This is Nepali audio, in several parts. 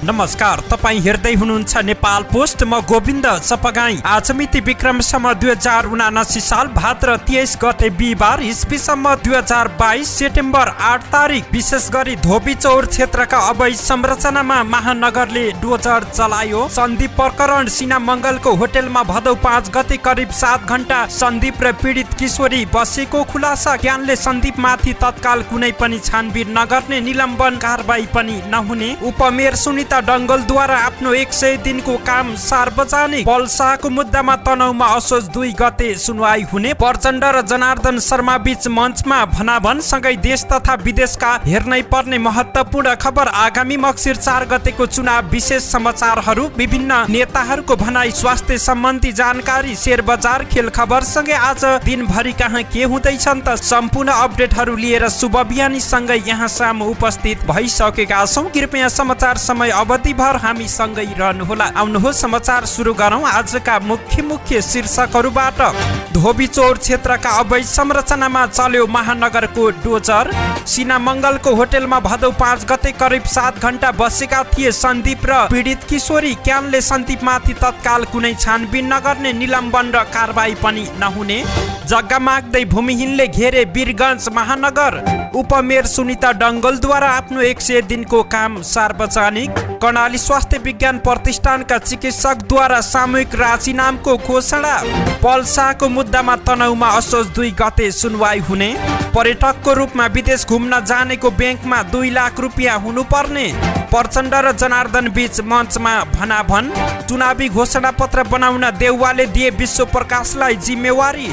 नमस्कार, तपाई हेर्दै हुनुहुन्छ नेपाल पोस्ट। म गोविन्द चपगाई। आज मिति विक्रमसम्म 2079 साल भाद्र 23 गते बिहिबार, इस्वीसम्म 2022 सेप्टेम्बर 8 तारिक। विशेष गरी धोबीचौर क्षेत्रका अवैध संरचनामा महानगरले डोजर चलायो। सन्दीप प्रकरण सिना मंगलको होटेलमा भदौ 5 गते करिब 7 घण्टा सन्दीप र पीडित किशोरी बसेको खुलासा। ज्ञानले सन्दीप माथि तत्काल कुनै पनि छानबिन नगर्ने, निलम्बन कारबाही पनि नहुने। उपमेयर सुनिता डंगलद्वारा आफ्नो 100 दिनको काम सार्वजनिक। पल्साको मुद्दामा तनहुमा असोज 2 गते सुनवाई हुने। प्रचण्ड र जनार्दन शर्मा बीच मञ्चमा भनाभन, सँगै देश तथा विदेशका हेर्नै पर्ने महत्त्वपूर्ण खबर। आगामी मक्सिर 4 गतेको चुनाव विशेष समाचारहरू, विभिन्न नेताहरूको भनाई, स्वास्थ्य सम्बन्धी जानकारी, शेयर बजार, खेल खबर सँगै आज दिनभरि कहाँ के हुँदैछन् त सम्पूर्ण अपडेटहरू लिएर शुभ बिहानी सँगै यहाँ सामु उपस्थित भइसकेका छौं। कृपया समाचार समय अवधिभर हामी सँगै रहनुहोला। आउनुहोस् समाचार सुरु गरौं। आजका मुख्य शीर्षकहरूबाट। धोबीचौर क्षेत्रका अवैध संरचनामा चल्यो महानगरको डोजर। सिना मंगलको होटेलमा भदौ 5 गते करिब 7 घण्टा बसेका थिए सन्दीप र पीडित किशोरी। क्यानले सन्दीपमाथि तत्काल कुनै छानबिन नगर्ने, निलम्बन र कारबाही पनि नहुने। जग्गा माग्दै भूमिहीनले घेरे वीरगञ्ज महानगर। उपमेयर सुनिता डंगलद्वारा आफ्नो 100 दिनको काम सार्वजनिक। कर्णाली स्वास्थ्य विज्ञान प्रतिष्ठानका चिकित्सकद्वारा सामूहिक राजीनामाको घोषणा। पल्साको मुद्दामा तनहुमा असोज 2 गते सुनवाई हुने। पर्यटकको रूपमा विदेश घुम्न जानेको ब्याङ्कमा 2 लाख रुपियाँ हुनुपर्ने। प्रचण्ड र जनार्दन बीच मञ्चमा भनाभन। चुनावी घोषणा पत्र बनाउन देउवाले दिए विश्व प्रकाशलाई जिम्मेवारी।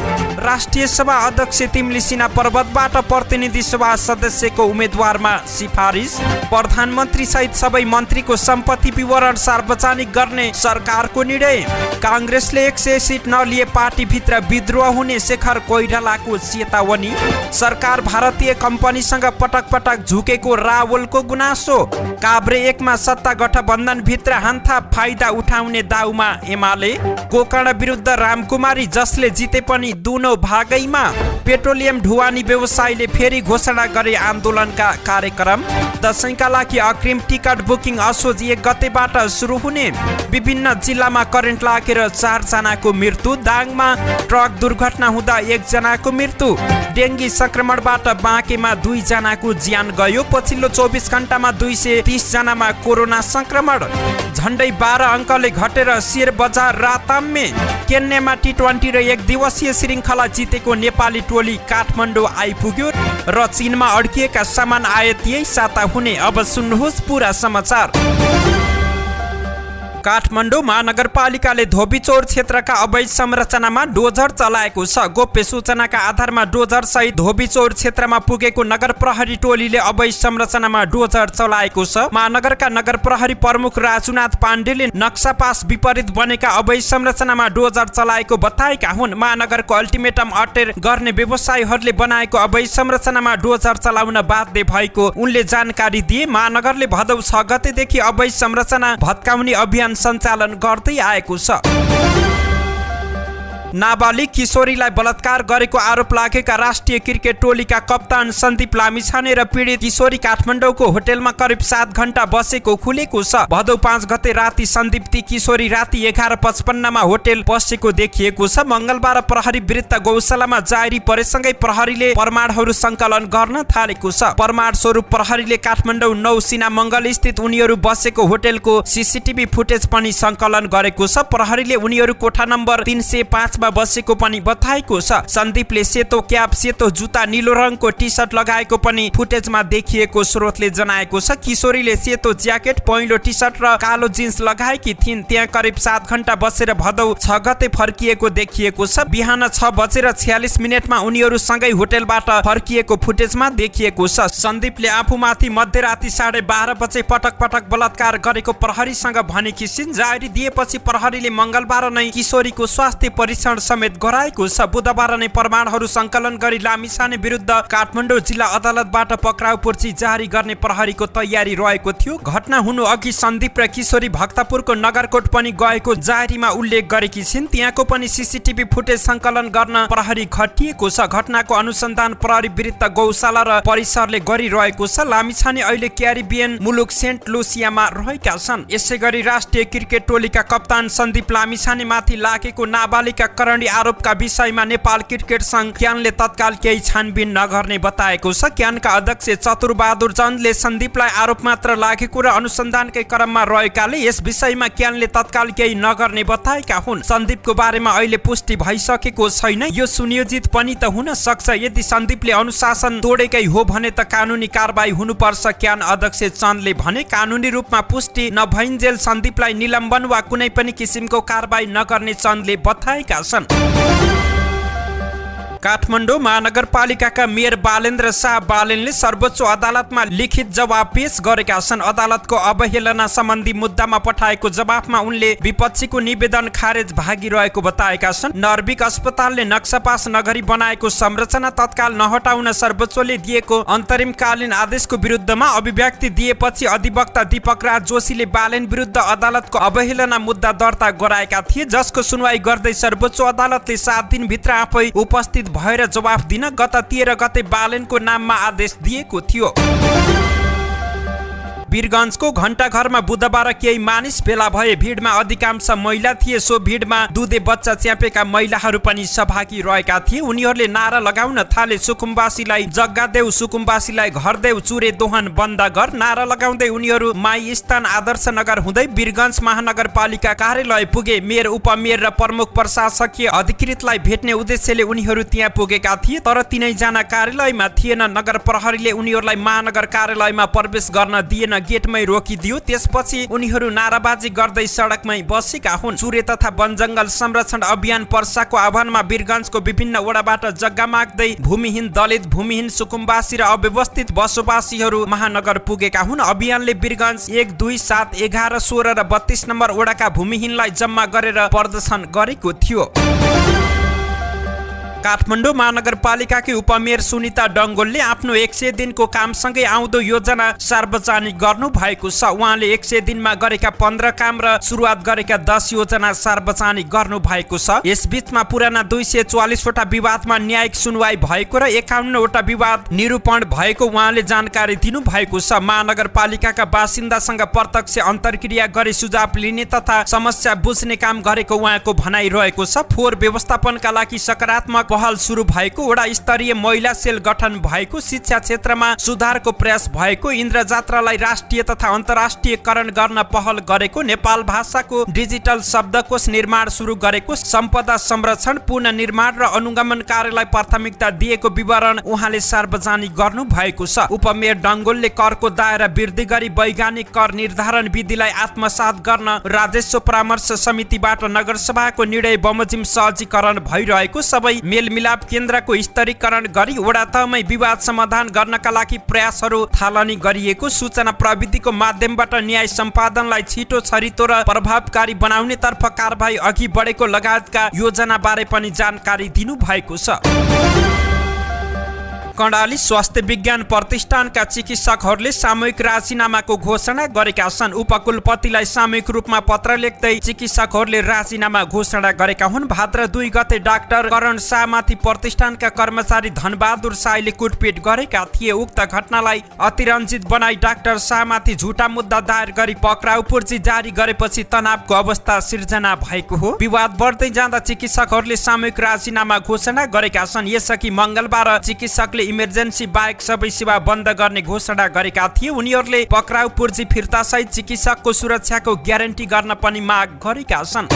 राष्ट्रिय सभा अध्यक्ष तिमली सिन्हा पर्वतबाट प्रतिनिधि सभा सदस्यको उम्मेदवारमा सिफारिस। प्रधानमन्त्री सहित सबै मन्त्रीको सम्पत्ति विवरण सार्वजनिक गर्ने सरकारको निर्णय। कांग्रेसले 100 सिट नलिए पार्टीभित्र विद्रोह हुने, शेखर कोइरालाको चेतावनी। सरकार भारतीय कम्पनीसँग पटक पटक झुकेको रावलको गुनासो। काभ्रे 1 मा सत्ता गठबन्धन भित्र हान्था फाइदा उठाउने दाउमा एमाले। गोकर्ण विरुद्ध रामकुमारी, जसले जिते पनि दुनो भागैमा। पेट्रोलियम ढुवानी व्यवसायीले फेरि घोषणा गरे आन्दोलनका कार्यक्रम। दशैंका लागि अग्रिम टिकट बुकिङ असोज 1 गतेबाट सुरु हुने। विभिन्न जिल्लामा करेन्ट लागेर 4 जनाको मृत्यु। दाङमा ट्रक दुर्घटना हुँदा 1 जनाको मृत्यु। डेङ्गी संक्रमणबाट बाँकेमा 2 जनाको ज्यान गयो। पछिल्लो 24 घण्टामा 230 जनामा कोरोना संक्रमण। झण्डै 12 अङ्कले घटेर शेयर बजार राताम्य। केन्यामा T20 र 1 दिवसीय श्रृङ्खला जितेको नेपाली टोली काठमाडौँ आइपुग्यो र चीनमा अड्किएका सामान आयात यही साता हुने। अब सुन्नुहोस् पूरा समाचार। काठमाडौँ महानगरपालिकाले धोबीचौर क्षेत्रका अवैध संरचनामा डोजर चलाएको छ। गोप्य सूचनाका आधारमा डोजर सहित धोबीचौर क्षेत्रमा पुगेको नगर प्रहरी टोलीले अवैध संरचनामा डोजर चलाएको छ। महानगरका नगर प्रहरी प्रमुख राजुनाथ पाण्डेले नक्सा पास विपरीत बनेका अवैध संरचनामा डोजर चलाएको बताएका हुन्। महानगरको अल्टिमेटम अटेर गर्ने व्यवसायीहरूले बनाएको अवैध संरचनामा डोजर चलाउन बाध्य भएको उनले जानकारी दिए। महानगरले भदौ 6 गतेदेखि अवैध संरचना भत्काउने अभियान सञ्चालन गर्दै आएको छ। नाबालिग किशोरीलाई बलात्कार गरेको आरोप लागेका राष्ट्रिय क्रिकेट टोलीका कप्तान सन्दीप लामिछाने र पीडित किशोरी काठमाडौँको होटेलमा करिब 7 घण्टा बसेको खुलेको छ। भदौ 5 गते राति सन्दीप ती किशोरी राति 11:55 मा होटेल पसेको देखिएको छ। मंगलबार प्रहरी विरुद्ध गौशालामा जारी परेसँगै प्रहरीले प्रमाणहरू सङ्कलन गर्न थालेको छ। प्रमाण स्वरूप प्रहरीले काठमाडौँ 9 सिना मंगल स्थित उनीहरू बसेको होटेलको सीसीटीभी फुटेज पनि सङ्कलन गरेको छ। प्रहरीले उनीहरू कोठा नम्बर 305 बसेको पनि बताएको छ। सन्दीपले सेतो क्याप, सेतो जुत्ता, नीलो रङको टी सर्ट लगाएको पनि फुटेजमा देखिएको स्रोतले जनाएको छ। किशोरीले सेतो ज्याकेट, पहेँलो टी सर्ट र कालो जिन्स लगाएकी थिइन्। त्यहाँ करिब 7 घण्टा बसेर भदौ 6 गते फर्किएको देखिएको छ। बिहान 6:46 मा उनीहरू सँगै होटेलबाट फर्किएको फुटेजमा देखिएको छ। सन्दीपले आफूमाथि मध्यराति 12:30 बजे पटक पटक बलात्कार गरेको प्रहरीसँग भनेकी छिन्। जारी दिएपछि प्रहरीले मंगलबार नै किशोरीको स्वास्थ्य परीक्षण संरक्षण समेत गराएको छ। बुधबार नै प्रमाणहरू संकलन गरी लामिछाने विरुद्ध काठमाडौँ जिल्ला अदालतबाट पक्राउ पर्ची जारी गर्ने प्रहरीको तयारी रहेको थियो। घटना हुनु अघि सन्दीप र किशोरी भक्तपुरको नगरकोट पनि गएको जाहेरीमा उल्लेख गरेकी छिन्। त्यहाँको पनि सीसीटीभी फुटेज संकलन गर्न प्रहरी खटिएको छ। घटनाको अनुसन्धान प्रहरी विरुद्ध गौशाला र परिसरले गरिरहेको छ। लामिछाने अहिले क्यारिबियन मुलुक सेन्ट लुसियामा रहेका छन्। यसैगरी राष्ट्रिय क्रिकेट टोलीका कप्तान सन्दीप लामिछाने माथि लागेको नाबालिका करणी आरोपका विषयमा नेपाल क्रिकेट संघ क्यानले तत्काल केही छानबिन नगर्ने बताएको छ। क्यानका अध्यक्ष चतुरबहादुर चन्दले सन्दीपलाई आरोप मात्र लागेको र अनुसन्धानकै क्रममा रहेकाले यस विषयमा क्यानले तत्काल केही नगर्ने बताएका हुन्। सन्दीपको बारेमा अहिले पुष्टि भइसकेको छैन। यो सुनियोजित पनि त हुन सक्छ। यदि सन्दीपले अनुशासन तोडेकै हो भने त कानुनी कारबाही हुनुपर्छ। क्यान अध्यक्ष चन्दले भने कानुनी रूपमा पुष्टि नभइन्जेल सन्दीपलाई निलम्बन वा कुनै पनि किसिमको कारबाही नगर्ने चन्दले बताएका छन्। काठमाडौँ महानगरपालिकाका मेयर बालेन्द्र शाह बालेनले सर्वोच्च अदालतमा लिखित जवाब पेश गरेका छन्। अदालतको अवहेलना सम्बन्धी मुद्दामा पठाएको जवाफमा उनले विपक्षीको निवेदन खारेज भागिरहेको बताएका छन्। नर्विक अस्पतालले नक्सापास नगरी बनाएको संरचना तत्काल नहटाउन सर्वोच्चले दिएको अन्तरिमकालीन आदेशको विरुद्धमा अभिव्यक्ति दिएपछि अधिवक्ता दीपक राज जोशीले बालेन विरुद्ध अदालतको अवहेलना मुद्दा दर्ता गराएका थिए, जसको सुनवाई गर्दै सर्वोच्च अदालतले 7 दिनभित्र आफै उपस्थित भएर जवाफ दिन गत 13 गते बालेनको नाममा आदेश दिएको थियो। वीरगञ्जको घण्टाघरमा बुधबार केही मानिस भेला भए। भिडमा अधिकांश महिला थिए। सो भिडमा दुधे बच्चा च्यापेका महिलाहरू पनि सहभागी रहेका थिए। उनीहरूले नारा लगाउन थाले, सुकुम्बासीलाई जग्गा देऊ, सुकुम्बासीलाई घर देऊ, चुरे दोहन बन्द गर। नारा लगाउँदै उनीहरू माई स्थान आदर्श नगर हुँदै वीरगञ्ज महानगरपालिका कार्यालय पुगे। मेयर, उपमेयर र प्रमुख प्रशासकीय अधिकृतलाई भेट्ने उद्देश्यले उनीहरू त्यहाँ पुगेका थिए, तर तिनैजना कार्यालयमा थिएन। नगर प्रहरीले उनीहरूलाई महानगर कार्यालयमा प्रवेश गर्न दिएन, गेटमै रोकिदियो। त्यसपछि उनीहरू नाराबाजी गर्दै सडकमै बसेका हुन्। चुरे तथा वनजङ्गल संरक्षण अभियान पर्साको आह्वानमा वीरगञ्जको विभिन्न वडाबाट जग्गा माग्दै भूमिहीन दलित, भूमिहीन सुकुम्बासी र अव्यवस्थित बसोबासीहरू महानगर पुगेका हुन्। अभियानले वीरगञ्ज 1, 2, 7, 11, 16 र 32 नम्बर वडाका भूमिहीनलाई जम्मा गरेर प्रदर्शन गरेको थियो। काठमाडौँ महानगरपालिकाकी उपमेयर सुनिता डङ्गोलले आफ्नो 100 दिनको कामसँगै आउँदो योजना सार्वजनिक गर्नु भएको छ। उहाँले 100 दिनमा गरेका 15 काम र सुरुवात गरेका 10 योजना सार्वजनिक गर्नु भएको छ। यसबीचमा पुराना 244 वटा विवादमा न्यायिक सुनवाई भएको र 51 वटा विवाद निरूपण भएको उहाँले जानकारी दिनु भएको छ। महानगरपालिकाका बासिन्दासँग प्रत्यक्ष अन्तर्क्रिया गरी सुझाव लिने तथा समस्या बुझ्ने काम गरेको उहाँको भनाइ रहेको छ। फोहोर व्यवस्थापनका लागि सकारात्मक पहल सुरु भएको, वडा स्तरीय महिला सेल गठन भएको, शिक्षा क्षेत्रमा सुधारको प्रयास भएको, इन्द्र जात्रालाई राष्ट्रिय तथा अन्तर्राष्ट्रियकरण गर्न पहल गरेको, नेपाल भाषाको डिजिटल शब्दकोश निर्माण सुरु गरेको, सम्पदा संरक्षण, पुनर्निर्माण र अनुगमन कार्यलाई प्राथमिकता दिएको विवरण उहाँले सार्वजनिक गर्नु भएको छ। उपमेयर डङ्गोलले करको दायरा वृद्धि गरी वैज्ञानिक कर निर्धारण विधिलाई आत्मसात गर्न राजस्व परामर्श समितिबाट नगरसभाको निर्णय बमोजिम सहजीकरण भइरहेको, सबै मेलमिलाप केन्द्रको स्तरीकरण गरी वडा तहमै विवाद समाधान गर्नका लागि प्रयासहरू थालनी गरिएको, सूचना प्रविधिको माध्यमबाट न्याय सम्पादनलाई छिटो, छरितो र प्रभावकारी बनाउने तर्फ कारबाही अघि बढेको लगायतका योजना बारे पनि जानकारी दिनु भएको छ। कर्णाली स्वास्थ्य विज्ञान प्रतिष्ठानका चिकित्सकहरूले सामूहिक राजीनामाको घोषणा गरेका छन्। उपकुलपतिलाई सामूहिक रूपमा पत्र लेख्दै चिकित्सकहरूले राजीनामा घोषणा गरेका हुन्। भाद्र 2 गते डाक्टर करण शाहमाथि प्रतिष्ठानका कर्मचारी धनबहादुर साईले कुटपिट गरेका थिए। उक्त घटनालाई अतिरञ्जित बनाई डाक्टर शाहमाथि झुटा मुद्दा दायर गरी पक्राउ पर्ची जारी गरेपछि तनावको अवस्था सिर्जना भएको हो। विवाद बढ्दै जाँदा चिकित्सकहरूले सामूहिक राजीनामा घोषणा गरेका छन्। यसअघि मंगलबार चिकित्सकले इमर्जेन्सी बाहेक सबै सेवा बन्द गर्ने घोषणा गरेका थिए। उनीहरूले पक्राउ पूर्जी फिर्ता सहित चिकित्सकको सुरक्षाको ग्यारेन्टी गर्न पनि माग गरेका छन्।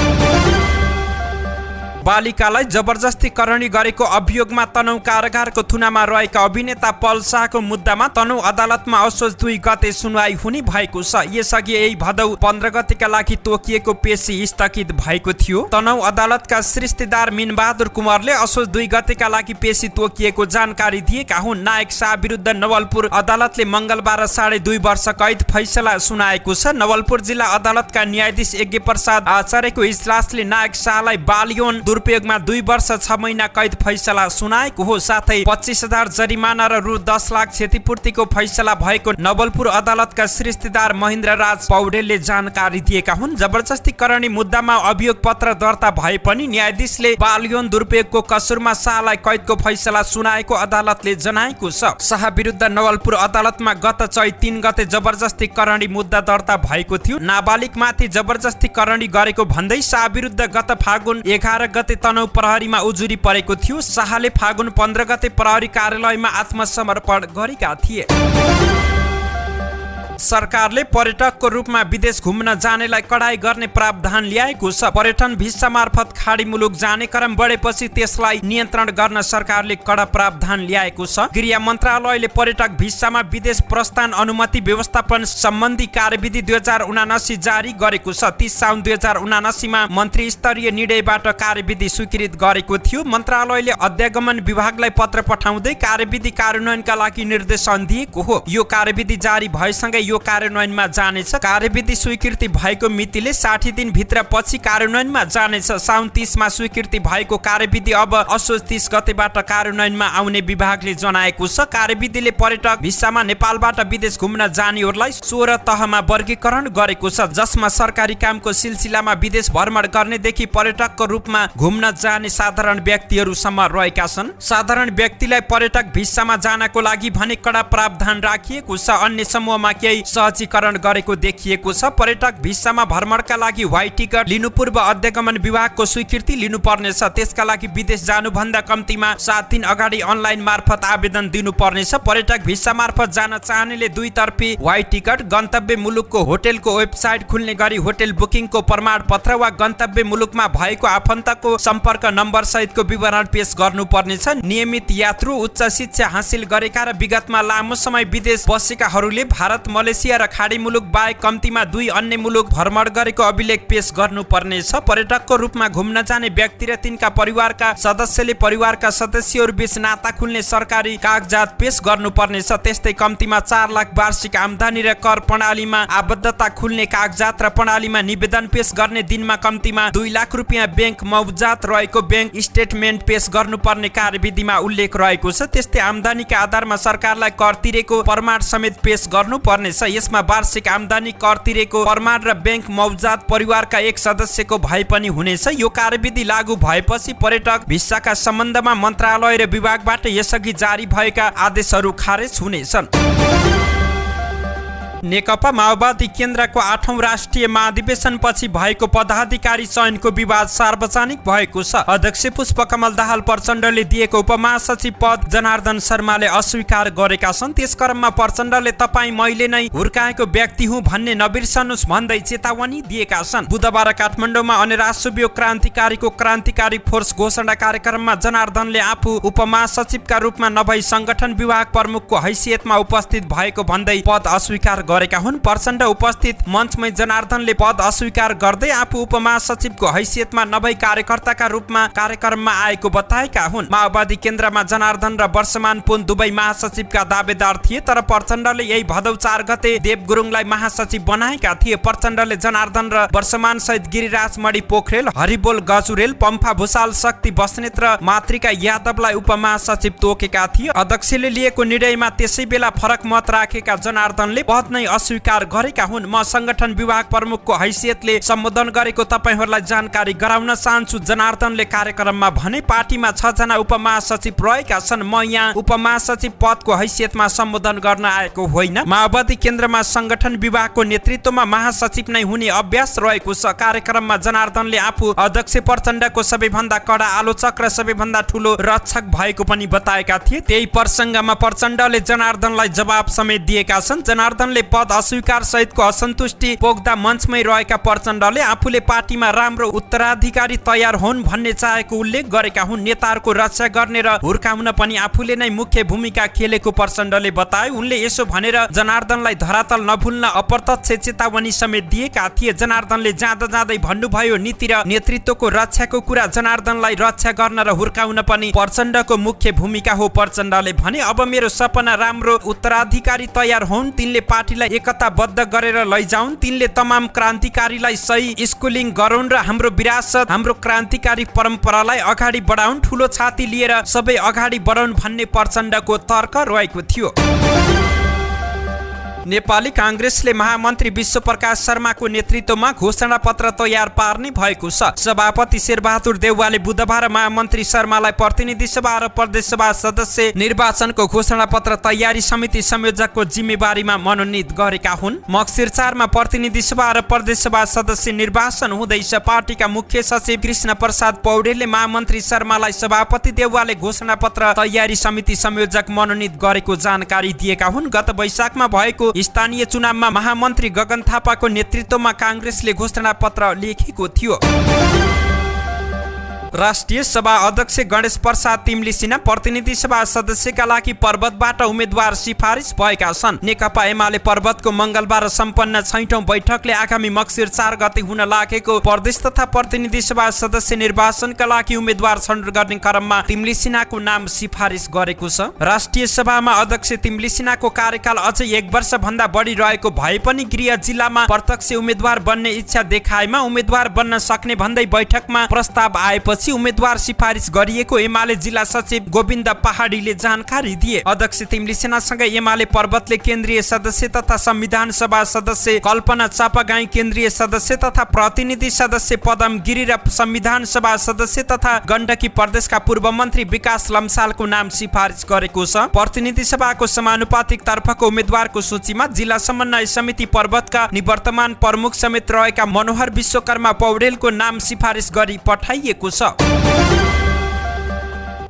बालिकालाई जबरजस्ती करणी गरेको अभियोगमा तनहुँ कारागारको थुनामा रहेका अभिनेता पल शाहको मुद्दामा तनहुँ अदालतमा असोज 2 गते सुनवाई हुने भएको छ। यसअघि यही भदौ 15 गतेका लागि तोकिएको पेशी स्थगित भएको थियो। तनहुँ अदालतका सृष्टिदार मिनबहादुर कुमारले असोज 2 गतेका लागि पेशी तोकिएको जानकारी दिएका हुन्। नायक शाह विरुद्ध नवलपुर अदालतले मंगलबार 2.5 वर्ष कैद फैसला सुनाएको छ। नवलपुर जिल्ला अदालतका न्यायाधीश यज्ञ प्रसाद आचार्यको इजलासले नायक शाहलाई बाल यौन दुरुपयोगमा 2 वर्ष 6 महिना कैद फैसला सुनाएको हो। साथै 25,000 जरिमाना र रु 10 लाख क्षतिपूर्तिको फैसला भएको नवलपुर अदालतका श्रेष्ठदार महेन्द्र राज पौडेलले जानकारी दिएका हुन्। जबरजस्ती करणी मुद्दामा अभियोग पत्र दर्ता भए पनि न्यायाधीशले बाल यौन दुरुपयोगको कसुरमा शाहलाई कैदको फैसला सुनाएको अदालतले जनाएको छ। शाह विरुद्ध नवलपुर अदालतमा गत चैत 3 गते जबरजस्ती करणी मुद्दा दर्ता भएको थियो। नाबालिगमाथि जबरजस्ती करणी गरेको भन्दै शाह विरुद्ध गत फागुन 11 गते तनहु प्रहरीमा उजुरी परेको थियो। शाहले फागुन 15 गते प्रहरी कार्यालयमा आत्मसमर्पण गरेका थिए। सरकारले पर्यटकको रूपमा विदेश घुम्न जानेलाई कडाई गर्ने प्रावधान ल्याएको छ। पर्यटन भिसा मार्फत खाडी मुलुक जाने क्रम बढेपछि त्यसलाई नियन्त्रण गर्न सरकारले कडा प्रावधान ल्याएको छ। गृह मन्त्रालयले पर्यटक भिसामा विदेश प्रस्थान अनुमति व्यवस्थापन सम्बन्धी कार्यविधि 2079 जारी गरेको छ। 30 साउन 2079 मा मन्त्री स्तरीय निर्णयबाट कार्यविधि स्वीकृत गरेको थियो। मन्त्रालयले अध्यागमन विभागलाई पत्र पठाउँदै कार्यविधि कार्यान्वयनका लागि निर्देशन दिएको हो। यो कार्यविधि जारी भएसँगै यो कार्यान्वयनमा जानेछ। कार्यविधि स्वीकृति भएको मितिले 60 दिन भित्र पछि कार्यान्वयनमा जानेछ। साउन 30 मा स्वीकृति भएको कार्यविधि अब असोज 30 गतेबाट कार्यान्वयनमा आउने विभागले जनाएको छ। कार्यविधिले पर्यटक भिसामा नेपालबाट विदेश घुम्न जानेहरूलाई 16 तहमा वर्गीकरण गरेको छ, जसमा सरकारी कामको सिलसिलामा विदेश भ्रमण गर्नेदेखि पर्यटकको रूपमा घुम्न जाने साधारण व्यक्तिहरूसम्म रहेका छन्। साधारण व्यक्तिलाई पर्यटक भिसामा जानको लागि भने कडा प्रावधान राखिएको छ। अन्य समूहमा केही सहजीकरण गरेको देखिएको छ। पर्यटक भिसामा भ्रमणका लागि व्हाइट टिकट लिनु पूर्व अध्यागमन विभागको स्वीकृति लिनुपर्नेछ। त्यसका लागि विदेश जानुभन्दा कम्तीमा 7 दिन अगाडि अनलाइन मार्फत आवेदन दिनुपर्नेछ। पर्यटक भिसा मार्फत जान चाहनेले 2 तर्फी व्हाइट टिकट, गन्तव्य मुलुकको होटेलको वेबसाइट खुल्ने गरी होटेल बुकिङको प्रमाणपत्र वा गन्तव्य मुलुकमा भएको आफन्तको सम्पर्क नम्बर सहितको विवरण पेश गर्नुपर्नेछ। नियमित यात्रु, उच्च शिक्षा हासिल गरेका र विगतमा लामो समय विदेश बसेकाहरूले भारत, मलेसिया र खाडी मुलुक बाहेक कम्तीमा 2 अन्य मुलुक भ्रमण गरेको अभिलेख पेश गर्नुपर्नेछ। पर्यटकको रूपमा घुम्न जाने व्यक्ति र तिनका परिवारका सदस्यले परिवारका सदस्यहरू बीच नाता खुल्ने सरकारी कागजात पेश गर्नुपर्नेछ। त्यस्तै कम्तीमा 4 लाख वार्षिक आम्दानी र कर प्रणालीमा आबद्धता खुल्ने कागजात र प्रणालीमा निवेदन पेश गर्ने दिनमा कम्तीमा 2 लाख रुपियाँ बैंक मौजात रहेको बैंक स्टेटमेन्ट पेश गर्नुपर्ने कार्यविधिमा उल्लेख रहेको छ। त्यस्तै आम्दानीका आधारमा सरकारलाई कर तिरेको प्रमाण समेत पेश गर्नुपर्नेछ। यसमा वार्षिक आम्दानी, कर तिरेको प्रमाण र बैंक मौजात परिवारका एक सदस्यको भए पनि हुनेछ। यो कार्यविधि लागू भएपछि पर्यटक भिसाका सम्बन्धमा मन्त्रालय र विभागबाट यसअघि जारी भएका आदेशहरू खारेज हुनेछन्। नेकपा माओवादी केन्द्रको 8औं राष्ट्रिय महाधिवेशनपछि भएको पदाधिकारी चयनको विवाद सार्वजनिक भएको छ। अध्यक्ष पुष्पकमल दाहाल प्रचण्डले दिएको उपमहासचिव पद जनार्दन शर्माले अस्वीकार गरेका छन्। त्यसक्रममा प्रचण्डले तपाईँ मैले नै हुर्काएको व्यक्ति हुँ भन्ने नबिर्सनुस् भन्दै चेतावनी दिएका छन्। बुधबार काठमाडौँमा अनेरासुब्यो क्रान्तिकारीको क्रान्तिकारी फोर्स घोषणा कार्यक्रममा जनार्दनले आफू उपमहासचिवका रूपमा नभई संगठन विभाग प्रमुखको हैसियतमा उपस्थित भएको भन्दै पद अस्वीकार गरेका हुन्। प्रचण्ड उपस्थित मञ्चमै जनार्दनले पद अस्वीकार गर्दै आफू उपमहासचिवको हैसियतमा नभई कार्यकर्ताका रूपमा कार्यक्रममा आएको बताएका हुन्। माओवादी केन्द्रमा जनार्दन र वर्षमान पुन दुवै महासचिवका दावेदार थिए, तर प्रचण्डले यही भदौ 4 गते देव गुरुङलाई महासचिव बनाएका थिए। प्रचण्डले जनार्दन र वर्षमान सहित गिरिराज मणि पोखरेल, हरिबोल गजुरेल, पम्फा भूषाल, शक्ति बस्नेत र मातृका यादवलाई उपमहासचिव तोकेका थिए। अध्यक्षले लिएको निर्णयमा त्यसै बेला फरक मत राखेका जनार्दनले पद अस्वीकार गरेका हुन्। म संगठन विभाग प्रमुखको हैसियतले सम्बोधन गरेको तपाईहरूलाई जानकारी गराउन चाहन्छु, जनार्दनले कार्यक्रममा भने। पार्टीमा 6 जना उपमहासचिव रहेका छन्। म यहाँ उपमहासचिव पदको हैसियतमा सम्बोधन गर्न आएको होइन। माओवादी केन्द्रमा संगठन विभागको नेतृत्वमा महासचिव नै हुने अभ्यास रहेको छ। कार्यक्रममा जनार्दनले आफू अध्यक्ष प्रचण्डको सबैभन्दा कडा आलोचक र सबैभन्दा ठूलो रक्षक भएको पनि बताएका थिए। त्यही प्रसङ्गमा प्रचण्डले जनार्दनलाई जवाब समेत दिएका छन्। जनार्दनले पद अस्वीकार सहितको असन्तुष्टि पोख्दा मञ्चमै रहेका प्रचण्डले आफूले पार्टीमा राम्रो उत्तराधिकारी तयार हुन् भन्ने चाहेको उल्लेख गरेका हुन्। नेताहरूको रक्षा गर्ने र हुर्काउन पनि आफूले नै मुख्य भूमिका खेलेको प्रचण्डले बताए। उनले यसो भनेर जनार्दनलाई धरातल नभुल्न अप्रत्यक्ष चेतावनी समेत दिएका थिए। जनार्दनले जाँदा जाँदै भन्नुभयो, नीति र नेतृत्वको रक्षाको कुरा जनार्दनलाई रक्षा गर्न र हुर्काउन पनि प्रचण्डको मुख्य भूमिका हो। प्रचण्डले भने, अब मेरो सपना राम्रो उत्तराधिकारी तयार हुन्, तिनले पार्टी क्रान्तिकारीलाई एकताबद्ध गरेर लैजाउन्, तिनले तमाम क्रान्तिकारीलाई सही स्कुलिङ गराउन् र हाम्रो विरासत, हाम्रो क्रान्तिकारी परम्परालाई अगाडि बढाउन्, ठूलो छाती लिएर सबै अगाडि बढाउन् भन्ने प्रचण्डको तर्क रहेको थियो। नेपाली कांग्रेसले महामन्त्री विश्वप्रकाश शर्माको नेतृत्वमा घोषणा पत्र तयार पार्ने भएको छ। सभापति शेरबहादुर देउवाले बुधबार महामन्त्री शर्मालाई प्रतिनिधि सभा र प्रदेश सभा सदस्य निर्वाचनको घोषणा पत्र तयारी समिति संयोजकको जिम्मेवारीमा मनोनित गरेका हुन्। मक्सिर 4 मा प्रतिनिधि सभा र प्रदेश सभा सदस्य निर्वाचन हुँदैछ। पार्टीका मुख्य सचिव कृष्ण प्रसाद पौडेलले महामन्त्री शर्मालाई सभापति देउवाले घोषणा पत्र तयारी समिति संयोजक मनोनित गरेको जानकारी दिएका हुन्। गत वैशाखमा भएको स्थानीय चुनावमा महामन्त्री गगन थापाको नेतृत्वमा कांग्रेसले घोषणा पत्र लेखेको थियो। राष्ट्रिय सभा अध्यक्ष गणेश प्रसाद तिमली सिन्हा प्रतिनिधि सभा सदस्यका लागि पर्वतबाट उम्मेद्वार सिफारिस भएका छन्। नेकपा एमाले पर्वतको मंगलबार सम्पन्न 6औं बैठकले आगामी मक्सिर 4 गते हुन लागेको प्रदेश तथा प्रतिनिधि सभा सदस्य निर्वाचनका लागि उम्मेद्वार छनौट गर्ने क्रममा तिमली सिन्हाको नाम सिफारिस गरेको छ। राष्ट्रिय सभामा अध्यक्ष तिमली सिन्हाको कार्यकाल अझै 1 वर्ष भन्दा बढी रहेको भए पनि गृह जिल्लामा प्रत्यक्ष उम्मेद्वार बन्ने इच्छा देखाएमा उम्मेद्वार बन्न सक्ने भन्दै बैठकमा प्रस्ताव आएपछि उम्मेद्वार सिफारिस गरिएको एमाले जिल्ला सचिव गोविन्द पहाडीले जानकारी दिए। अध्यक्ष तिमली सिन्हासँगै एमाले पर्वतले केन्द्रीय सदस्य तथा संविधान सभा सदस्य कल्पना चापागाई केन्द्रीय सदस्य तथा प्रतिनिधि सदस्य पदम गिरी र संविधान सभा सदस्य तथा गण्डकी प्रदेशका पूर्व मन्त्री विकास लम्सालको नाम सिफारिस गरेको छ। प्रतिनिधि सभाको समानुपातिक तर्फको उम्मेद्वारको सूचीमा जिल्ला समन्वय समिति पर्वतका निवर्तमान प्रमुख समेत रहेका मनोहर विश्वकर्मा पौडेलको नाम सिफारिस गरी पठाइएको छ।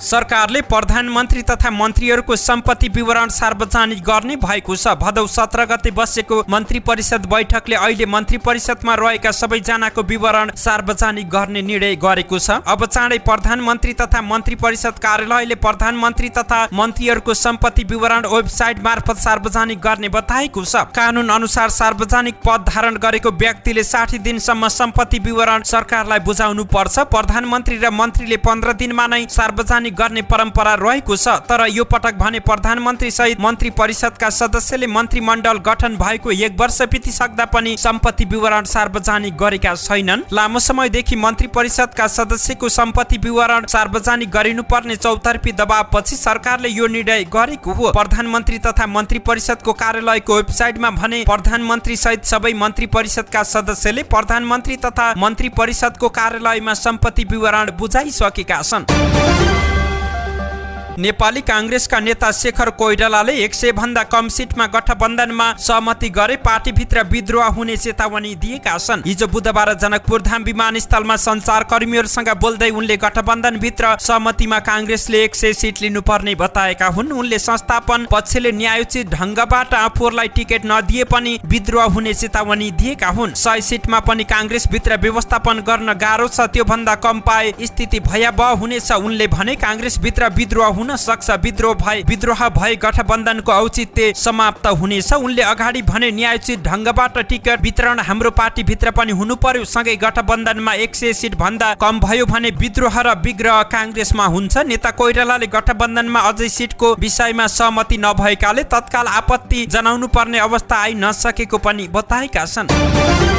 सरकारले प्रधानमन्त्री तथा मन्त्रीहरूको सम्पत्ति विवरण सार्वजनिक गर्ने भएको छ। भदौ 17 गते बसेको मन्त्री परिषद बैठकले अहिले मन्त्री परिषदमा रहेका सबैजनाको विवरण सार्वजनिक गर्ने निर्णय गरेको छ। अब चाँडै प्रधानमन्त्री तथा मन्त्री परिषद कार्यालयले प्रधानमन्त्री तथा मन्त्रीहरूको सम्पत्ति विवरण वेबसाइट मार्फत सार्वजनिक गर्ने बताएको छ। कानून अनुसार सार्वजनिक पद धारण गरेको व्यक्तिले 60 दिनसम्म सम्पत्ति विवरण सरकारलाई बुझाउनु पर्छ। प्रधानमन्त्री र मन्त्रीले 15 दिनमा नै सार्वजनिक गर्ने परम्परा रहेको छ। तर यो पटक भने प्रधानमन्त्री सहित मन्त्री परिषदका सदस्यले मन्त्रीमण्डल गठन भएको 1 वर्ष बितिसक्दा पनि सम्पत्ति विवरण सार्वजनिक गरेका छैनन्। लामो समयदेखि मन्त्री परिषदका सदस्यको सम्पत्ति विवरण सार्वजनिक गरिनुपर्ने चौतर्फी दबावपछि सरकारले यो निर्णय गरेको हो। प्रधानमन्त्री तथा मन्त्री परिषदको कार्यालयको वेबसाइटमा भने प्रधानमन्त्री सहित सबै मन्त्री परिषदका सदस्यले प्रधानमन्त्री तथा मन्त्री परिषदको कार्यालयमा सम्पत्ति विवरण बुझाइसकेका छन्। नेपाली कांग्रेसका नेता शेखर कोइरालाले 100 भन्दा कम सिटमा गठबन्धनमा सहमति गरे पार्टीभित्र विद्रोह हुने चेतावनी दिएका छन्। हिजो बुधबार जनकपुर धाम विमानस्थलमा सञ्चारकर्मीहरूसँग बोल्दै उनले गठबन्धनभित्र सहमतिमा कांग्रेसले 100 सिट लिनुपर्ने बताएका हुन्। उनले संस्थापन पक्षले न्यायोचित ढङ्गबाट आफूहरूलाई टिकट नदिए पनि विद्रोह हुने चेतावनी दिएका हुन्। 100 सिटमा पनि कांग्रेसभित्र व्यवस्थापन गर्न गाह्रो छ, त्यो भन्दा कम पाए स्थिति भयावह हुनेछ। उनले भने कांग्रेसभित्र विद्रोह सक्छ, विद्रोह भए गठबन्धनको औचित्य समाप्त हुनेछ। उनले अगाडि भने न्यायोचित ढङ्गबाट टिकट वितरण हाम्रो पार्टीभित्र पनि हुनु पर्यो। सँगै गठबन्धनमा 100 सिट भन्दा कम भयो भने विद्रोह र विग्रह कांग्रेसमा हुन्छ। नेता कोइरालाले गठबन्धनमा अझै सिटको विषयमा सहमति नभएकाले तत्काल आपत्ति जनाउनु पर्ने अवस्था आइ नसकेको पनि बताएका छन्।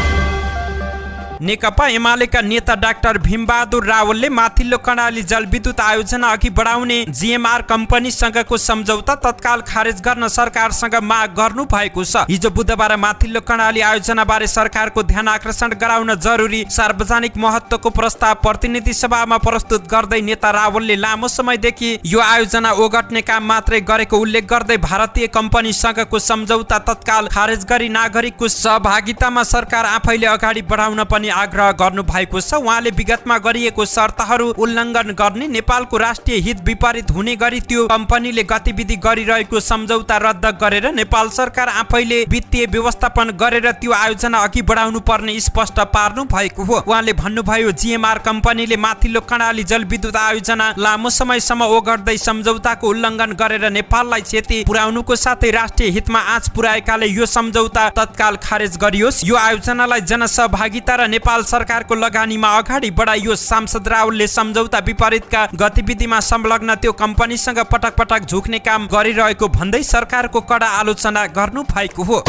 नेकपा एमालेका नेता डाक्टर भीमबहादुर रावलले माथिल्लो कर्णाली जलविद्युत आयोजना अघि बढाउने जीएमआर कम्पनीसँगको सम्झौता तत्काल खारेज गर्न सरकारसँग माग गर्नु भएको छ। हिजो बुधबार माथिल्लो कर्णाली आयोजनाबारे सरकारको ध्यान आकर्षण गराउन जरुरी सार्वजनिक महत्त्वको प्रस्ताव प्रतिनिधि सभामा प्रस्तुत गर्दै नेता रावलले लामो समयदेखि यो आयोजना ओगट्ने काम मात्रै गरेको उल्लेख गर्दै भारतीय कम्पनीसँगको सम्झौता तत्काल खारेज गरी नागरिकको सहभागितामा सरकार आफैले अगाडि बढाउन पनि आग्रह गर्नु भएको छ। उहाँले विगतमा गरिएको शर्तहरू उल्लङ्घन गर्ने, नेपालको राष्ट्रिय हित विपरीत हुने गरी त्यो कम्पनीले गतिविधि गरिरहेको सम्झौता रद्द गरेर नेपाल सरकार आफैले वित्तीय व्यवस्थापन गरेर त्यो आयोजना अघि बढाउनु पर्ने स्पष्ट पार्नु भएको हो। उहाँले भन्नुभयो जीएमआर कम्पनीले माथिल्लो कर्णाली जलविद्युत आयोजना लामो समयसम्म ओगट्दै सम्झौताको उल्लङ्घन गरेर नेपाललाई क्षति पुर्याउनुको साथै राष्ट्रिय हितमा आँच पुर्याएकाले यो सम्झौता तत्काल खारेज गरियोस्। यो आयोजनालाई जनसहभागिता र नेपाल सरकारको लगानीमा अगाडि बढाइयो। सांसद राहुलले सम्झौता विपरीतका गतिविधिमा संलग्न त्यो कम्पनीसँग पटक पटक झुक्ने काम गरिरहेको भन्दै सरकारको कडा आलोचना गर्नु भएको हो।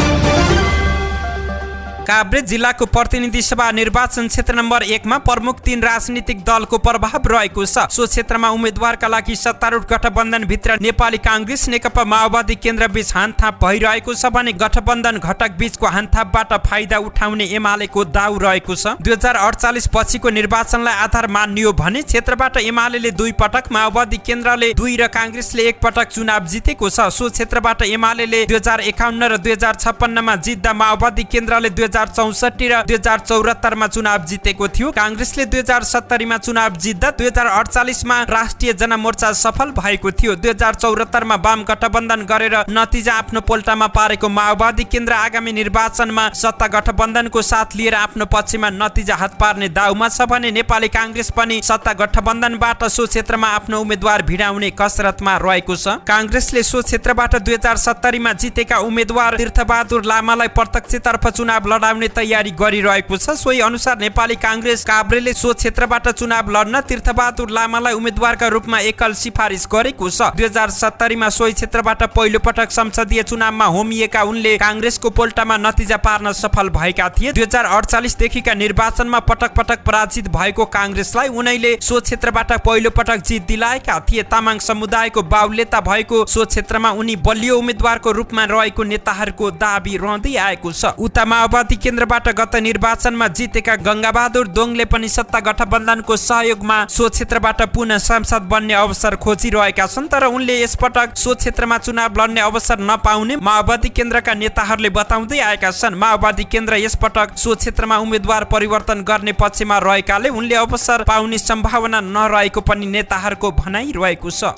काभ्रे जिल्लाको प्रतिनिधि सभा निर्वाचन क्षेत्र नम्बर 1 मा प्रमुख 3 राजनीतिक दलको प्रभाव रहेको छ। सो क्षेत्रमा उम्मेद्वारका लागि सत्तारूढ गठबन्धन भित्र नेपाली कांग्रेस नेकपा माओवादी केन्द्र बीच हानथाप भइरहेको छ भने गठबन्धन घटक बीचको हानथापबाट फाइदा उठाउने एमालेको दाउ रहेको छ। 2048 पछिको निर्वाचनलाई आधार मानियो भने क्षेत्रबाट एमालेले 2 पटक, माओवादी केन्द्रले 2 र कांग्रेसले 1 पटक चुनाव जितेको छ। सो क्षेत्रबाट एमालेले 2051 र 2056 मा जित्दा माओवादी केन्द्रले 2064 र 2074 मा चुनाव जितेको थियो। कांग्रेसले 2070 मा चुनाव जित्दा 2048 मा राष्ट्रिय जनमोर्चा सफल भएको थियो। 2074 मा वाम गठबन्धन गरेर नतिजा आफ्नो पोल्टामा पारेको माओवादी केन्द्र आगामी निर्वाचनमा सत्ता गठबन्धनको साथ लिएर आफ्नो पक्षमा नतिजा हात पार्ने दाउमा छ भने नेपाली कांग्रेस पनि सत्ता गठबन्धनबाट सो क्षेत्रमा आफ्नो उम्मेद्वार भिडाउने कसरतमा रहेको छ। कांग्रेसले सो क्षेत्रबाट 2070 मा जितेका उम्मेद्वार तीर्थबहादुर लामालाई प्रत्यक्षतर्फ चुनाव लडाउने तयारी गरिरहेको छ। सोही अनुसार नेपाली कांग्रेस काभ्रेले सो क्षेत्रबाट चुनाव लड्न तीर्थबहादुर लामालाई उम्मेद्वारका रूपमा एकल सिफारिस गरेको छ। 2070 मा सोही क्षेत्रबाट पहिलो पटक संसदीय चुनावमा होमिएका उनले कांग्रेसको पोल्टामा नतिजा पार्न सफल भएका थिए। 2048 देखिका निर्वाचनमा पटक पटक पराजित भएको कांग्रेसलाई उनैले सो क्षेत्रबाट पहिलो पटक जित दिलाएका थिए। तामाङ समुदायको बाहुल्यता भएको सो क्षेत्रमा उनी बलियो उम्मेद्वारको रूपमा रहेको नेताहरूको दाबी रहँदै आएको छ। उता माओवादी केन्द्रबाट गत निर्वाचनमा जितेका गंगाबहादुर दोङले पनि सत्ता गठबन्धनको सहयोगमा सो क्षेत्रबाट पुनः सांसद बन्ने अवसर खोजिरहेका छन्, तर उनले यसपटक सो क्षेत्रमा चुनाव लड्ने अवसर नपाउने माओवादी केन्द्रका नेताहरूले बताउँदै आएका छन्। माओवादी केन्द्र यसपटक सो क्षेत्रमा उम्मेद्वार परिवर्तन गर्ने पक्षमा रहेकाले उनले अवसर पाउने सम्भावना नरहेको पनि नेताहरूको भनाइ रहेको छ।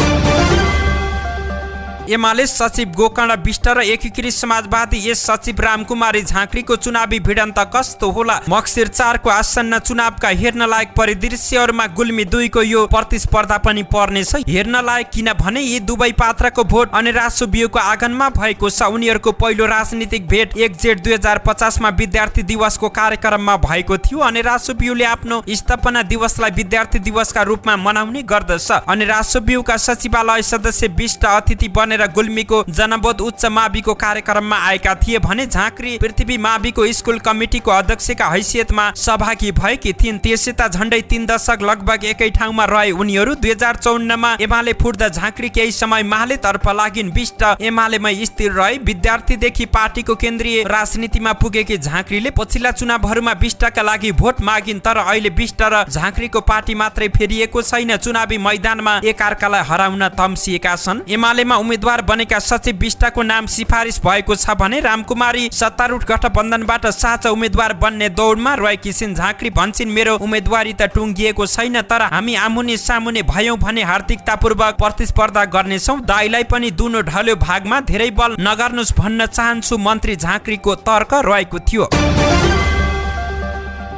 एमाले सचिव गोकर्ण विष्ट र एकीकृत समाजवादी यस सचिव रामकुमारी झाँक्रीको चुनावी भिडन्त कस्तो होला? मक्सिर 4 को आसन्न चुनावका हेर्न लायक परिदृश्यहरूमा गुल्मी 2 को यो प्रतिस्पर्धा पनि पर्नेछ। हेर्न लायक किनभने यी दुवै पात्रको भोट अनेरासु बिउको आँगनमा भएको छ। उनीहरूको पहिलो राजनीतिक भेट 1 जेठ 2050 मा विद्यार्थी दिवसको कार्यक्रममा भएको थियो। अनेरासु बिउले आफ्नो स्थापना दिवसलाई विद्यार्थी दिवसका रूपमा मनाउने गर्दछ। अनेरासु बिउका सचिवालय सदस्य विष्ट अतिथि बने र गुल्मीको जनबोध उच्च माविको कार्यक्रममा आएका थिए भने झाँक्री पृथ्वी माविको स्कुल कमिटीको अध्यक्षका हैसियतमा सहभागी भएकी थिइन्। त्यसैता झण्डै 3 दशक लगभग एकै ठाउँमा रहे उनीहरू। 2054 मा एमाले फुट्दा झाँक्री केही समय माले तर्फ लागिन्। विष्ट एमालेमै स्थिर रहे। विद्यार्थीदेखि पार्टीको केन्द्रीय राजनीतिमा पुगेकी झाँक्रीले पछिल्ला चुनावहरूमा विष्टका लागि भोट मागिन्, तर अहिले विष्ट र झाँक्रीको पार्टी मात्रै फेरिएको छैन। चुनावी मैदानमा एकअर्कालाई हराउन तम्सिएका छन्। एमालेमा उम्मेद्वार बनेका सचिव विष्टको नाम सिफारिस भएको छ भने रामकुमारी सत्तारूढ गठबन्धनबाट साझा उम्मेद्वार बन्ने दौडमा रहेकी छिन्। झाँक्री भन्छन्, मेरो उम्मेदवारी त टुङ्गिएको छैन, तर हामी आमुने सामुने भयौं भने हार्दिकतापूर्वक प्रतिस्पर्धा गर्नेछौँ। दाइलाई पनि दुनो ढल्यो भागमा धेरै बल नगर्नुस् भन्न चाहन्छु, मन्त्री झाँक्रीको तर्क रहेको थियो।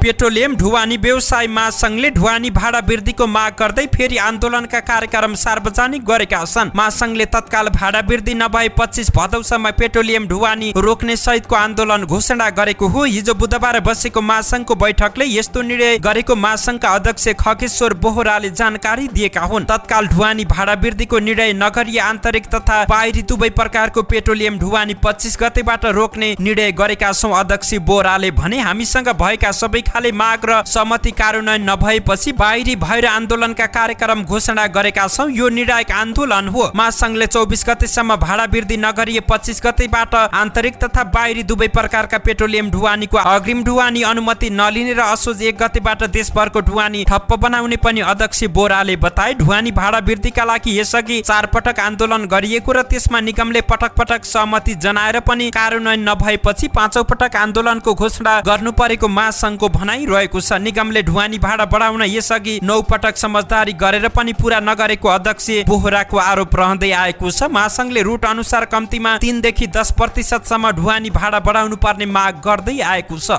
पेट्रोलियम ढुवानी व्यवसाय महासंघले ढुवानी भाडा वृद्धिको माग गर्दै फेरि आन्दोलनका कार्यक्रम सार्वजनिक गरेका छन्। महासंघले तत्काल भाडा वृद्धि नभए 25 भदौसम्म पेट्रोलियम ढुवानी रोक्ने सहितको आन्दोलन घोषणा गरेको हो। हिजो बुधबार बसेको महासंघको बैठकले यस्तो निर्णय गरेको महासंघका अध्यक्ष खगेश्वर बोहराले जानकारी दिएका हुन्। तत्काल ढुवानी भाडा वृद्धिको निर्णय नगरी आन्तरिक तथा बाहिरी दुवै प्रकारको पेट्रोलियम ढुवानी 25 गतेबाट रोक्ने निर्णय गरेका छौं। अध्यक्ष बोहराले भने, हामीसँग भएका सबै खाले माग र सहमति कार्यान्वयन नभएपछि बाहिरी भएर आन्दोलनका कार्यक्रम घोषणा गरेका छौं। यो निर्णायक आन्दोलन हो। महासंघले 24 गतेसम्म भाडा वृद्धि नगरिए 25 गतेबाट आन्तरिक तथा बाहिरी दुवै प्रकारका पेट्रोलियम ढुवानीको अग्रिम ढुवानी अनुमति नलिने र असोज 1 गतेबाट देशभरको ढुवानी ठप्प बनाउने पनि अध्यक्ष बोहराले बताए। ढुवानी भाडा वृद्धिका लागि यसअघि 4 पटक आन्दोलन गरिएको र त्यसमा निगमले पटक पटक सहमति जनाएर पनि कार्यान्वयन नभएपछि 5औं पटक आन्दोलनको घोषणा गर्नु परेको महासंघको भनाइ रहेको छ। निगमले ढुवानी भाडा बढाउन यसअघि 9 पटक समझदारी गरेर पनि पूरा नगरेको अध्यक्ष बोहराको आरोप रहँदै आएको छ। महासंघले रुट अनुसार कम्तीमा 3 देखि 10% सम्म ढुवानी भाडा बढाउनु पर्ने माग गर्दै आएको छ।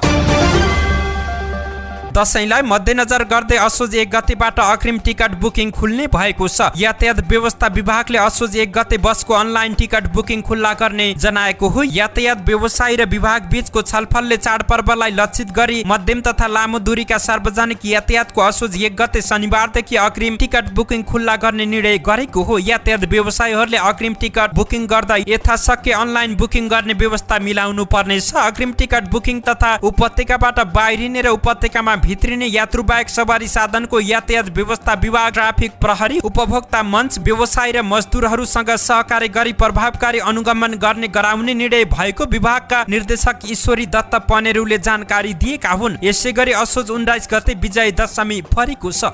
दशैंलाई मध्यनजर गर्दै असोज 1 गतेबाट अग्रिम टिकट बुकिङ खुल्ने भएको छ। यातायात व्यवस्था विभागले असोज 1 गते बसको अनलाइन टिकट बुकिङ खुल्ला गर्ने जनाएको हो। यातायात व्यवसायी र विभाग बीचको छलफलले चाडपर्वलाई लक्षित गरी मध्यम तथा लामो दूरीका सार्वजनिक यातायातको असोज 1 गते शनिबारदेखि अग्रिम टिकट बुकिङ खुल्ला गर्ने निर्णय गरेको हो। यातायात व्यवसायीहरूले अग्रिम टिकट बुकिङ गर्दा यथाशक्य अनलाइन बुकिङ गर्ने व्यवस्था मिलाउनु पर्नेछ। अग्रिम टिकट बुकिङ तथा उपत्यकाबाट बाहिरिने र उपत्यकामा भित्रिने यात्रुबाहेक सवारी साधनको यातायात व्यवस्था विभाग, ट्राफिक प्रहरी, उपभोक्ता मञ्च, व्यवसायी र मजदुरहरूसँग सहकार्य गरी प्रभावकारी अनुगमन गर्ने गराउने निर्णय भएको विभागका निर्देशक ईश्वरी दत्त पनेरुले जानकारी दिएका हुन्। यसैगरी असोज 19 गते विजय दशमी परेको छ।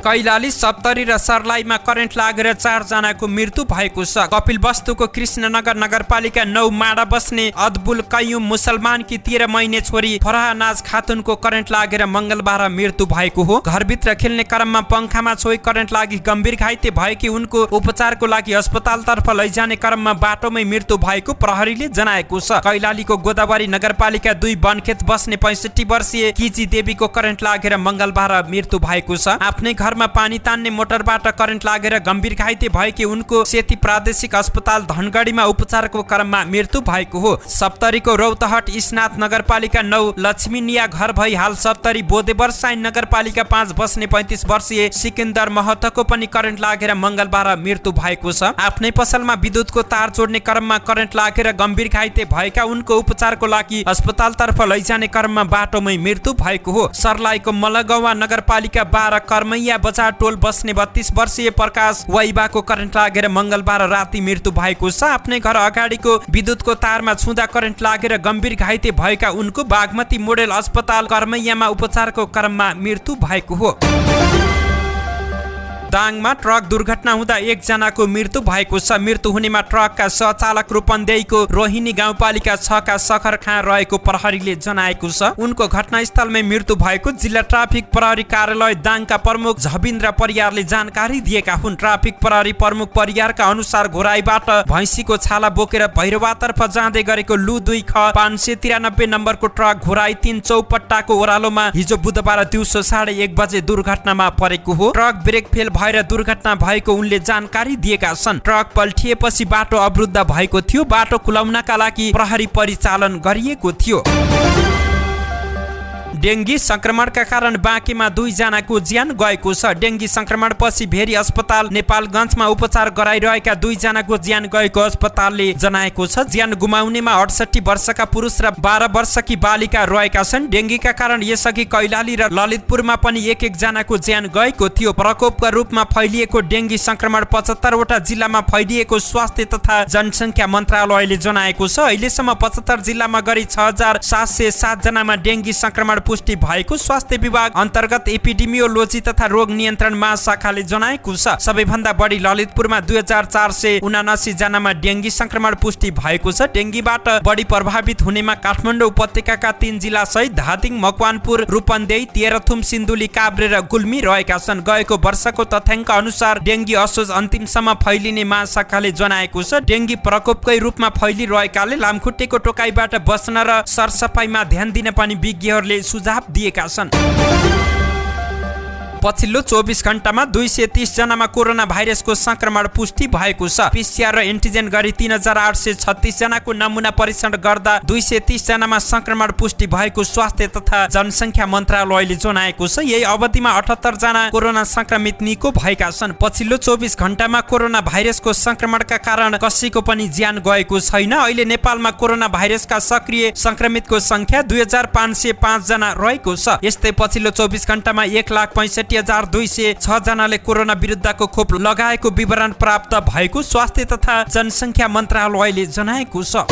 कैलाली, सप्तरी र सर्लाहीमा करेन्ट लागेर 4 जनाको मृत्यु भएको छ। कपिलवस्तुको कृष्णनगर नगरपालिका 9 माडा बस्ने अदबुल कय्युम मुसलमानकी 13 महिने छोरी फराह नाज खातुनको करेन्ट लागेर मंगलबार मृत्यु भएको हो। घरभित्र खेल्ने क्रममा पंखामा छोई करेन्ट लागि गम्भीर घाइते भएकी उनको उपचारको लागि अस्पतालतर्फ लैजाने क्रममा बाटोमै मृत्यु भएको प्रहरीले जनाएको छ। कैलालीको गोदावरी नगरपालिका 2 बनखेत बस्ने 65 वर्षीय किजी देवीको करेन्ट लागेर मंगलबार मृत्यु भएको छ। आफ्नै घरमा पानी तान्ने मोटरबाट करेन्ट लागेर गम्भीर घाइते भएकी उनको सेती प्रादेशिक अस्पताल धनगढीमा उपचारको क्रममा मृत्यु भएको हो। सप्तरीको रौतहट इस्नाथ नगरपालिका 9 लक्ष्मीनिया घर भई हाल सप्तरी बोदेवर्साइन नगरपालिका 5 बस्ने 35 वर्षीय सिकन्दर महतोको पनि करेन्ट लागेर मंगलबार मृत्यु भएको छ। आफ्नै पसलमा विद्युतको तार जोड्ने क्रममा करेन्ट लागेर गम्भीर घाइते भएका उनको उपचारको लागि अस्पतालतर्फ लैजाने क्रममा बाटोमै मृत्यु भएको हो। सर्लाहीको मलगौवा नगरपालिका 12 कर्मैया बजार टोल बस्ने 32 वर्षीय प्रकाश वैबाको करेन्ट लागेर मंगलबार राति मृत्यु भएको छ। आफ्नै घर अगाडिको विद्युतको तारमा छुँदा करेन्ट लागेर गम्भीर घाइते भएका उनको बागमती मोडेल अस्पताल कर्मैयामा उपचारको क्रममा मृत्यु भएको हो। दाङमा ट्रक दुर्घटना हुँदा 1 जनाको मृत्यु भएको छ। मृत्यु हुनेमा ट्रकका सहचालक रूपन्देहीको रोहिणी गाउँपालिका 6 का सखर खाँ रहेको प्रहरीले जनाएको छ। उनको घटनास्थलमै मृत्यु भएको जिल्ला ट्राफिक प्रहरी कार्यालय दाङका प्रमुख झबिन्द्र परियारले जानकारी दिएका हुन्। ट्राफिक प्रहरी प्रमुख परियारका अनुसार घोराईबाट भैँसीको छाला बोकेर भैरवातर्फ जाँदै गरेको लु 2 ख 593 नम्बरको ट्रक घोराई 3 चौपट्टाको ओह्रालोमा हिजो बुधबार दिउँसो 1:30 बजे दुर्घटनामा परेको हो। ट्रक ब्रेक फेल भएर दुर्घटना भएको उनले जानकारी दिएका छन्। ट्रक पल्टिएपछि बाटो अवरुद्ध भएको थियो। बाटो खुलाउनका लागि प्रहरी परिचालन गरिएको थियो। डेंगी संक्रमणका कारण बाँकेमा 2 जनाको ज्यान गएको छ। डेंगी संक्रमणपछि भेरी अस्पताल नेपालगञ्जमा उपचार गराइरहेका 2 जनाको ज्यान गएको अस्पतालले जनाएको छ। ज्यान गुमाउनेमा 68 वर्षका पुरुष र 12 वर्षकी बालिका रहेका छन्। डेंगीका कारण यसअघि कैलाली र ललितपुरमा पनि 1-1 जनाको ज्यान गएको थियो। प्रकोपका रूपमा फैलिएको डेंगी संक्रमण 75 वटा जिल्लामा फैलिएको स्वास्थ्य तथा जनसङ्ख्या मन्त्रालयले जनाएको छ। अहिलेसम्म 75 जिल्लामा गरी 6707 जनामा डेंगी संक्रमण पुष्टि भएको स्वास्थ्य विभाग अन्तर्गत एपिडेमियोलोजी तथा रोग नियन्त्रण महाशाखाले जनाएको छ। सबैभन्दा बढी ललितपुरमा 2479 जनामा डेंगी संक्रमण पुष्टि भएको छ। डेंगीबाट बढी प्रभावित हुनेमा काठमाडौँ उपत्यकाका 3 जिल्ला सहित धादिङ, मकवानपुर, रूपन्देही, तेह्रथुम, सिन्धुली, काभ्रे र गुल्मी रहेका छन्। गएको वर्षको तथ्याङ्क अनुसार डेंगी असोज अन्तिमसम्म फैलिने महाशाखाले जनाएको छ। डेंगी प्रकोपकै रूपमा फैलिरहेकाले लामखुट्टेको टोकाइबाट बस्न र सरसफाइमा ध्यान दिन पनि विज्ञहरूले सुझाव दिएका छन्। पछिल्लो 24 घण्टामा 230 जनामा कोरोना भाइरसको संक्रमण पुष्टि भएको छ। पीसीआर र एन्टिजेन गरी 3836 जनाको नमुना परीक्षण गर्दा 230 जनामा संक्रमण पुष्टि भएको स्वास्थ्य तथा जनसङ्ख्या मन्त्रालयले जनाएको छ। यही अवधिमा 78 जना कोरोना संक्रमित निको भएका छन्। पछिल्लो 24 घण्टामा कोरोना भाइरसको संक्रमणका कारण कसैको पनि ज्यान गएको छैन। अहिले नेपालमा कोरोना भाइरसका सक्रिय संक्रमितको संख्या 2505 जना रहेको छ। यस्तै पछिल्लो 24 घण्टामा 1,65,206 जनाले कोरोना विरुद्धको खोप लगाएको विवरण प्राप्त भएको स्वास्थ्य तथा जनसङ्ख्या मन्त्रालयले जनाएको छ।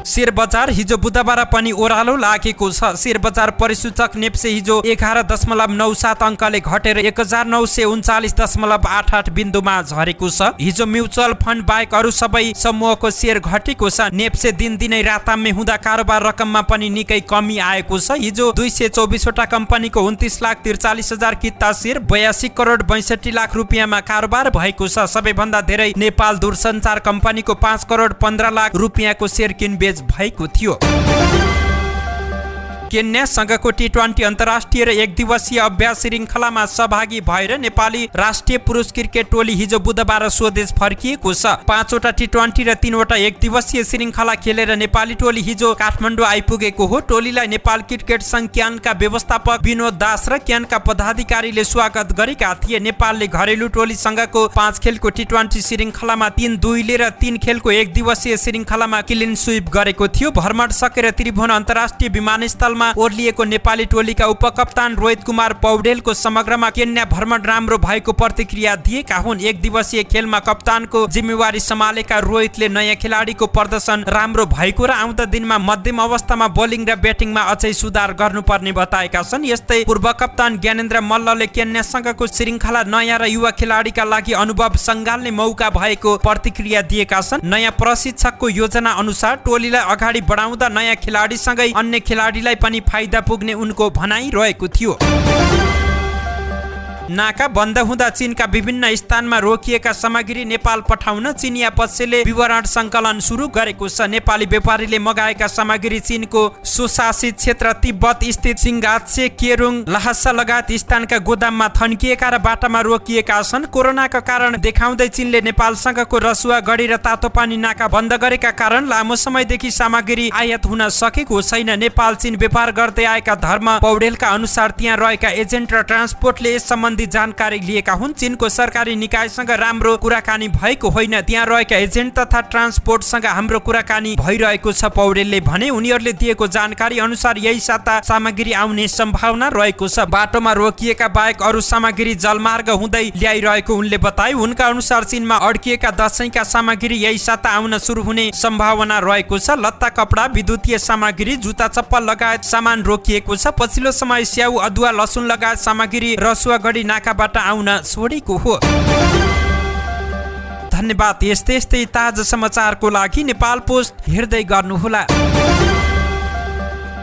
शेयर बजार हिजो बुधबार पनि ओह्रालो लागेको छ। शेयर बजार परिसूचक नेप्से हिजो 11.97 अङ्कले घटेर 1939.88 बिन्दुमा झरेको छ। हिजो म्युचुअल फन्ड बाहेक अरू सबै समूहको शेयर घटेको छ। नेप्से दिनदिनै राताम्य हुँदा कारोबार रकममा पनि निकै कमी आएको छ। हिजो 224 वटा कम्पनीको 29,43,000 किता शेयर 82 करोड 62 लाख रुपियाँमा कारोबार भएको छ। सबैभन्दा धेरै नेपाल दूरसञ्चार कम्पनीको 5 करोड 15 लाख रुपियाँको शेयर किनबेच भएको थियो। केन्यासँगको टी20 अन्तर्राष्ट्रिय र एक दिवसीय अभ्यास श्रृङ्खलामा सहभागी भएर नेपाली राष्ट्रिय पुरुष क्रिकेट टोली हिजो बुधबार स्वदेश फर्किएको छ। 5वटा टी20 र 3वटा एक दिवसीय श्रृङ्खला खेलेर नेपाली टोली हिजो काठमाडौँ आइपुगेको हो। टोलीलाई नेपाल क्रिकेट संघ क्यानका व्यवस्थापक विनोद दास र क्यानका पदाधिकारीले स्वागत गरेका थिए। नेपालले घरेलु टोलीसँगको 5 खेलको टी20 श्रृङ्खलामा 3-2 र 3 खेलको एक दिवसीय श्रृङ्खलामा क्लिन स्वीप गरेको थियो। भ्रमण सकेर त्रिभुवन अन्तर्राष्ट्रिय विमानस्थलमा ओर्लिएको नेपाली टोलीका उपकप्तान रोहित कुमार पौडेलको समग्रमा केन्या भ्रमण राम्रो भएको प्रतिक्रिया दिएका हुन्। एक दिवसीय खेलमा कप्तानको जिम्मेवारी सम्हालेका रोहितले नयाँ खेलाडीको प्रदर्शन राम्रो भएको र आउँदा दिनमा मध्यम अवस्थामा बोलिङ र ब्याटिङमा अझै सुधार गर्नुपर्ने बताएका छन्। यस्तै पूर्व कप्तान ज्ञानेन्द्र मल्लले केन्यासँगको श्रृङ्खला नयाँ र युवा खेलाडीका लागि अनुभव सङ्घाल्ने मौका भएको प्रतिक्रिया दिएका छन्। नयाँ प्रशिक्षकको योजना अनुसार टोलीलाई अगाडि बढाउँदा नयाँ खेलाडीसँगै अन्य खेलाडीलाई पनि फाइदा पुग्ने उनको भनाइ रहेको थियो। नाका बन्द हुँदा चीनका विभिन्न स्थानमा रोकिएका सामग्री नेपाल पठाउन चिनिया पक्षले विवरण सङ्कलन सुरु गरेको छ। नेपाली व्यापारीले मगाएका सामग्री चीनको सुशासित क्षेत्र तिब्बत स्थित सिङ्गात्से, केरुङ, लहासा लगायत स्थानका गोदाममा थन्किएका र बाटामा रोकिएका छन्। कोरोनाका कारण देखाउँदै चीनले नेपालसँगको रसुवा गढी र तातो पानी नाका बन्द गरेका कारण लामो समयदेखि सामग्री आयात हुन सकेको छैन। नेपाल चीन व्यापार गर्दै आएका धर्म पौडेलका अनुसार त्यहाँ रहेका एजेन्ट र ट्रान्सपोर्टले यस सम्बन्धी जानकारी लिएका हुन्। चीनको सरकारी निकायसँग राम्रो कुराकानी भएको होइन, त्यहाँ रहेका एजेन्ट तथा ट्रान्सपोर्टसँग हाम्रो कुराकानी भइरहेको छ पौडेलले भने। उनीहरूले दिएको जानकारी अनुसार यही साता सामग्री आउने सम्भावना रहेको छ। बाटोमा रोकिएका बाहेक अरू सामग्री जलमार्ग हुँदै ल्याइरहेको उनले बताए। उनका अनुसार चीनमा अड्किएका दशैंका सामग्री यही साता आउन सुरु हुने सम्भावना रहेको छ। लत्ता, कपडा, विद्युतीय सामग्री, जुत्ता, चप्पल लगायत सामान रोकिएको छ। पछिल्लो समय स्याउ, अदुवा, लसुन लगायत सामग्री रसुवागढी नाकाबाट आउन छोडेको हो। धन्यवाद। यस्तै ताजा समाचारको लागि नेपाल पोस्ट हेर्दै गर्नुहोला।